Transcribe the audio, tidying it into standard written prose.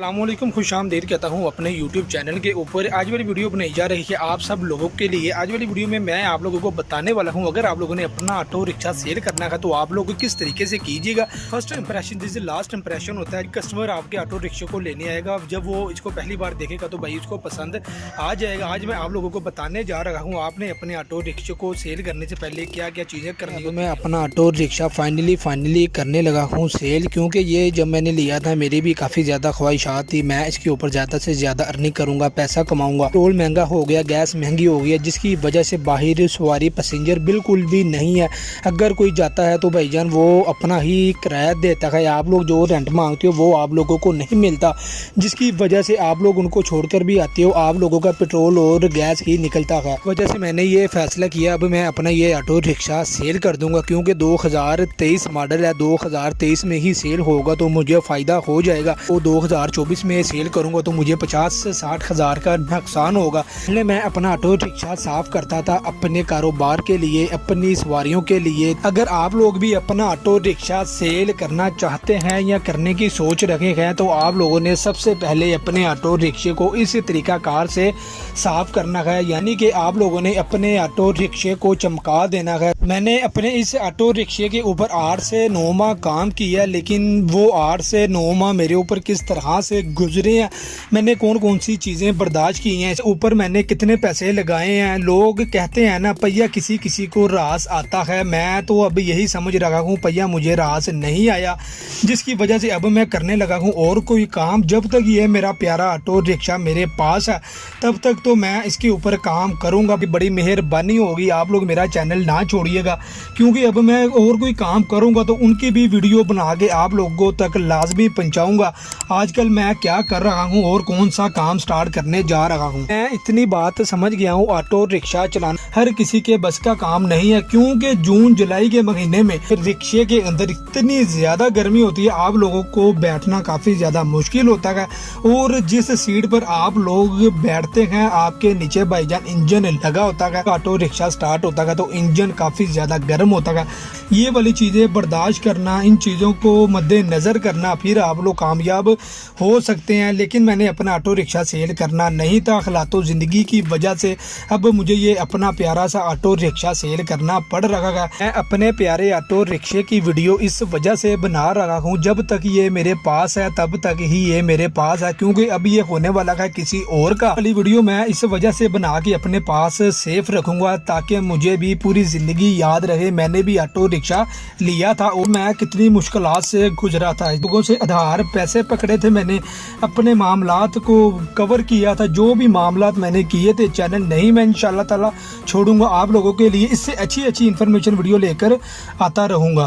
अस्सलामुअलैकुम, खुशामदीद कहता हूँ अपने YouTube चैनल के ऊपर। आज वाली वीडियो बनाई जा रही है आप सब लोगों के लिए। आज वाली वीडियो में मैं आप लोगों को बताने वाला हूँ, अगर आप लोगों ने अपना ऑटो रिक्शा सेल करना है तो आप लोग किस तरीके से कीजिएगा। फर्स्ट इंप्रेशन जिससे लास्ट इंप्रेशन होता है। कस्टमर आपके ऑटो रिक्शे को लेने आएगा, जब वो इसको पहली बार देखेगा तो भाई उसको पसंद आ जाएगा। आज मैं आप लोगों को बताने जा रहा हूँ आपने अपने ऑटो रिक्शे को सेल करने से पहले क्या क्या चीज़ें करनी है। मैं अपना ऑटो रिक्शा फाइनली करने लगा हूँ सेल, क्योंकि ये जब मैंने लिया था मेरी भी काफ़ी ज़्यादा ख्वाहिशात थी। मैं इसके ऊपर ज़्यादा से ज़्यादा अर्निंग करूँगा, पैसा कमाऊँगा। पेट्रोल महंगा हो गया, गैस महंगी हो गई है, जिसकी वजह से बाहर सवारी पैसेंजर बिल्कुल भी नहीं है। अगर कोई जाता है तो भाईजान वो अपना ही किराया देता है। आप लोग जो रेंट मांगते हो वो आप लोगों को नहीं मिलता, जिसकी वजह से आप लोग उनको छोड़कर भी आते हो। आप लोगों का पेट्रोल और गैस ही निकलता है। वजह से मैंने ये फैसला किया, अब मैं अपना ये ऑटो रिक्शा सेल कर दूँगा, क्योंकि 2023 मॉडल है, 2023 में ही सेल होगा तो मुझे फ़ायदा हो जाएगा। वो 2024 में सेल करूंगा तो मुझे 50 से 60 हज़ार का नुकसान होगा। पहले मैं अपना ऑटो रिक्शा साफ करता था अपने कारोबार के लिए, अपनी सवारियों के लिए। अगर आप लोग भी अपना ऑटो रिक्शा सेल करना चाहते हैं या करने की सोच रखे हैं तो आप लोगों ने सबसे पहले अपने ऑटो रिक्शे को इस तरीकाकार से साफ करना है, यानी कि आप लोगों ने अपने ऑटो रिक्शे को चमका देना है। मैंने अपने इस ऑटो रिक्शे के ऊपर 8 से 9 माह काम किया, लेकिन वो 8 से 9 माह मेरे ऊपर किस तरह से गुजरे हैं, मैंने कौन कौन सी चीज़ें बर्दाश्त की हैं, इस ऊपर मैंने कितने पैसे लगाए हैं। लोग कहते हैं ना पहिया किसी किसी को रास आता है, मैं तो अब यही समझ रहा हूँ पहिया मुझे रास नहीं आया, जिसकी वजह से अब मैं करने लगा हूँ और कोई काम। जब तक ये मेरा प्यारा ऑटो रिक्शा मेरे पास है तब तक तो मैं इसके ऊपर काम करूँगा। बड़ी मेहरबानी होगी आप लोग मेरा चैनल ना छोड़िएगा, क्योंकि अब मैं और कोई काम करूँगा तो उनकी भी वीडियो बना के आप लोगों तक लाजमी पहुँचाऊँगा। आजकल मैं क्या कर रहा हूँ और कौन सा काम स्टार्ट करने जा रहा हूँ। मैं इतनी बात समझ गया हूँ, ऑटो रिक्शा चलाना हर किसी के बस का काम नहीं है, क्योंकि जून जुलाई के महीने में रिक्शे के अंदर इतनी ज़्यादा गर्मी होती है, आप लोगों को बैठना काफ़ी ज़्यादा मुश्किल होता है। और जिस सीट पर आप लोग बैठते हैं आपके नीचे भाईजान इंजन लगा होता है, ऑटो रिक्शा स्टार्ट होता है तो इंजन काफ़ी ज़्यादा गर्म होता है। ये वाली चीज़ें बर्दाश्त करना, इन चीज़ों को मद्देनज़र करना, फिर आप लोग कामयाब हो सकते हैं। लेकिन मैंने अपना ऑटो रिक्शा सेल करना नहीं था, हालातों ज़िंदगी की वजह से अब मुझे ये अपना प्यारा सा ऑटो रिक्शा सेल करना पड़ रहा है। मैं अपने प्यारे ऑटो रिक्शे की वीडियो इस वजह से बना रहा हूँ, जब तक ये मेरे पास है तब तक ही ये मेरे पास है, क्योंकि अब ये होने वाला है किसी और का। वाली वीडियो मैं इस वजह से बना के अपने पास सेफ रखूँगा ताकि मुझे भी पूरी ज़िंदगी याद रहे मैंने भी ऑटो रिक्शा लिया था और मैं कितनी मुश्किलात से गुजरा था। लोगों से आधार पैसे पकड़े थे, मैंने अपने मामलात को कवर किया था, जो भी मामलात मैंने किए थे। चैनल नहीं मैं इंशाल्लाह ताला छोड़ूंगा, आप लोगों के लिए इससे अच्छी इन्फॉर्मेशन वीडियो लेकर आता रहूँगा।